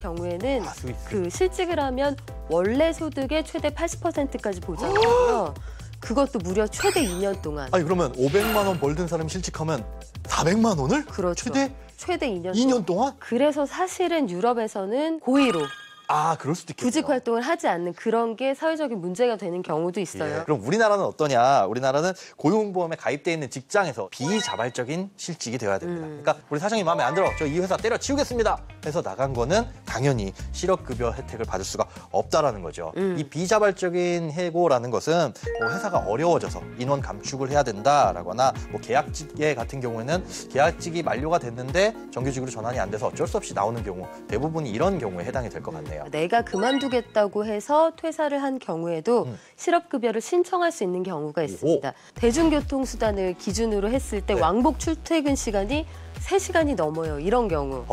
경우에는 스위스. 그 실직을 하면 원래 소득의 최대 80%까지 보장하고요. 그것도 무려 최대 2년 동안. 아니 그러면 500만 원 벌던 사람이 실직하면 400만 원을? 그렇죠. 최대 2년 2년 동안? 그래서 사실은 유럽에서는 고의로 그럴 수도 있겠네요. 구직 활동을 하지 않는 그런 게 사회적인 문제가 되는 경우도 있어요. 그럼 우리나라는 어떠냐? 우리나라는 고용보험에 가입돼 있는 직장에서 비자발적인 실직이 되어야 됩니다. 그러니까 우리 사장님 마음에 안 들어. 저 이 회사 때려치우겠습니다. 해서 나간 거는 당연히 실업급여 혜택을 받을 수가 없다라는 거죠. 이 비자발적인 해고라는 것은 뭐 회사가 어려워져서 인원 감축을 해야 된다라거나 뭐 계약직에 같은 경우에는 계약직이 만료가 됐는데 정규직으로 전환이 안 돼서 어쩔 수 없이 나오는 경우 대부분이 이런 경우에 해당이 될 것 같네요. 내가 그만두겠다고 해서 퇴사를 한 경우에도 실업급여를 신청할 수 있는 경우가 있습니다. 대중교통수단을 기준으로 했을 때 네. 왕복 출퇴근 시간이 3시간이 넘어요. 이런 경우.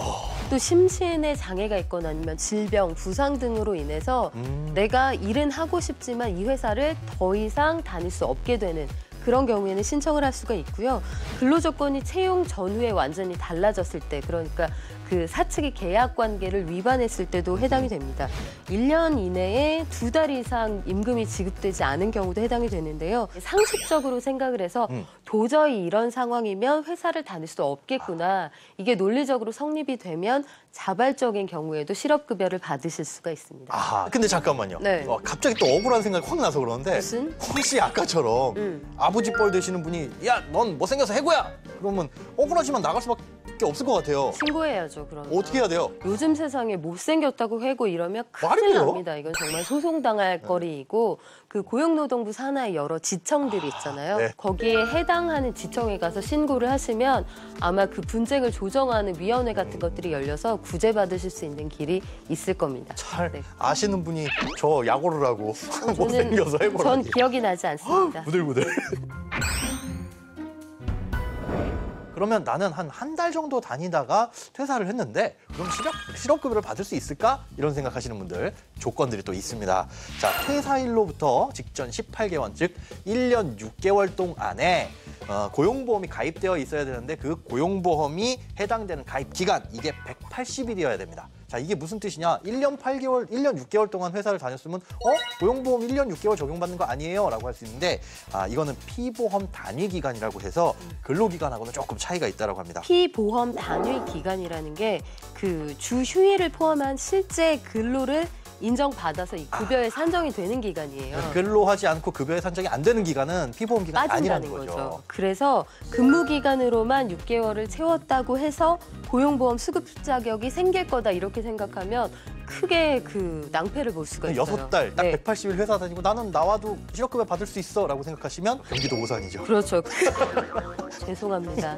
또 심신에 장애가 있거나 아니면 질병, 부상 등으로 인해서 내가 일은 하고 싶지만 이 회사를 더 이상 다닐 수 없게 되는 그런 경우에는 신청을 할 수가 있고요. 근로조건이 채용 전후에 완전히 달라졌을 때, 그러니까 그 사측의 계약 관계를 위반했을 때도 해당이 됩니다. 1년 이내에 2달 이상 임금이 지급되지 않은 경우도 해당이 되는데요. 상식적으로 생각을 해서 도저히 이런 상황이면 회사를 다닐 수 없겠구나. 이게 논리적으로 성립이 되면 자발적인 경우에도 실업급여를 받으실 수가 있습니다. 근데 잠깐만요. 네. 갑자기 또 억울한 생각이 확 나서 그러는데 무슨? 혹시 아까처럼 아버지 뻘 되시는 분이 야, 넌 못생겨서 해고야! 그러면 억울하지만 나갈 수밖에 없을 것 같아요. 신고해야죠, 그러면. 어떻게 해야 돼요? 요즘 세상에 못생겼다고 해고 이러면 말이 큰일 돼요? 납니다. 이건 정말 소송당할 거리이고 그 고용노동부 산하의 여러 지청들이 있잖아요. 네. 거기에 해당하는 지청에 가서 신고를 하시면 아마 그 분쟁을 조정하는 위원회 같은 것들이 열려서 구제받으실 수 있는 길이 있을 겁니다. 잘 네. 아시는 분이 저 야구를 하고 못생겨서 해고를 전 기억이 나지 않습니다. 부들부들. 그러면 나는 한 달 정도 다니다가 퇴사를 했는데 그럼 실업급여를 받을 수 있을까? 이런 생각하시는 분들 조건들이 또 있습니다. 자, 퇴사일로부터 직전 18개월, 즉 1년 6개월 동안에 고용보험이 가입되어 있어야 되는데 그 고용보험이 해당되는 가입 기간, 이게 180일이어야 됩니다. 자, 이게 무슨 뜻이냐? 1년 6개월 동안 회사를 다녔으면 고용보험 1년 6개월 적용받는 거 아니에요? 라고 할 수 있는데 이거는 피보험 단위 기간이라고 해서 근로기간하고는 조금 차이가 있다고 합니다. 피보험 단위 기간이라는 게 그 주 휴일을 포함한 실제 근로를 인정받아서 이 급여에 산정이 되는 기간이에요. 근로하지 않고 급여에 산정이 안 되는 기간은 피보험 기간이 아니라는 빠진다는 거죠. 거죠. 그래서 근무 기간으로만 6개월을 채웠다고 해서 고용보험 수급 자격이 생길 거다 이렇게 생각하면 크게 그 낭패를 볼 수가 있어요. 6달 딱 네. 180일 회사 다니고 나는 나와도 실업급여 받을 수 있어 라고 생각하시면 경기도 오산이죠. 그렇죠. 죄송합니다.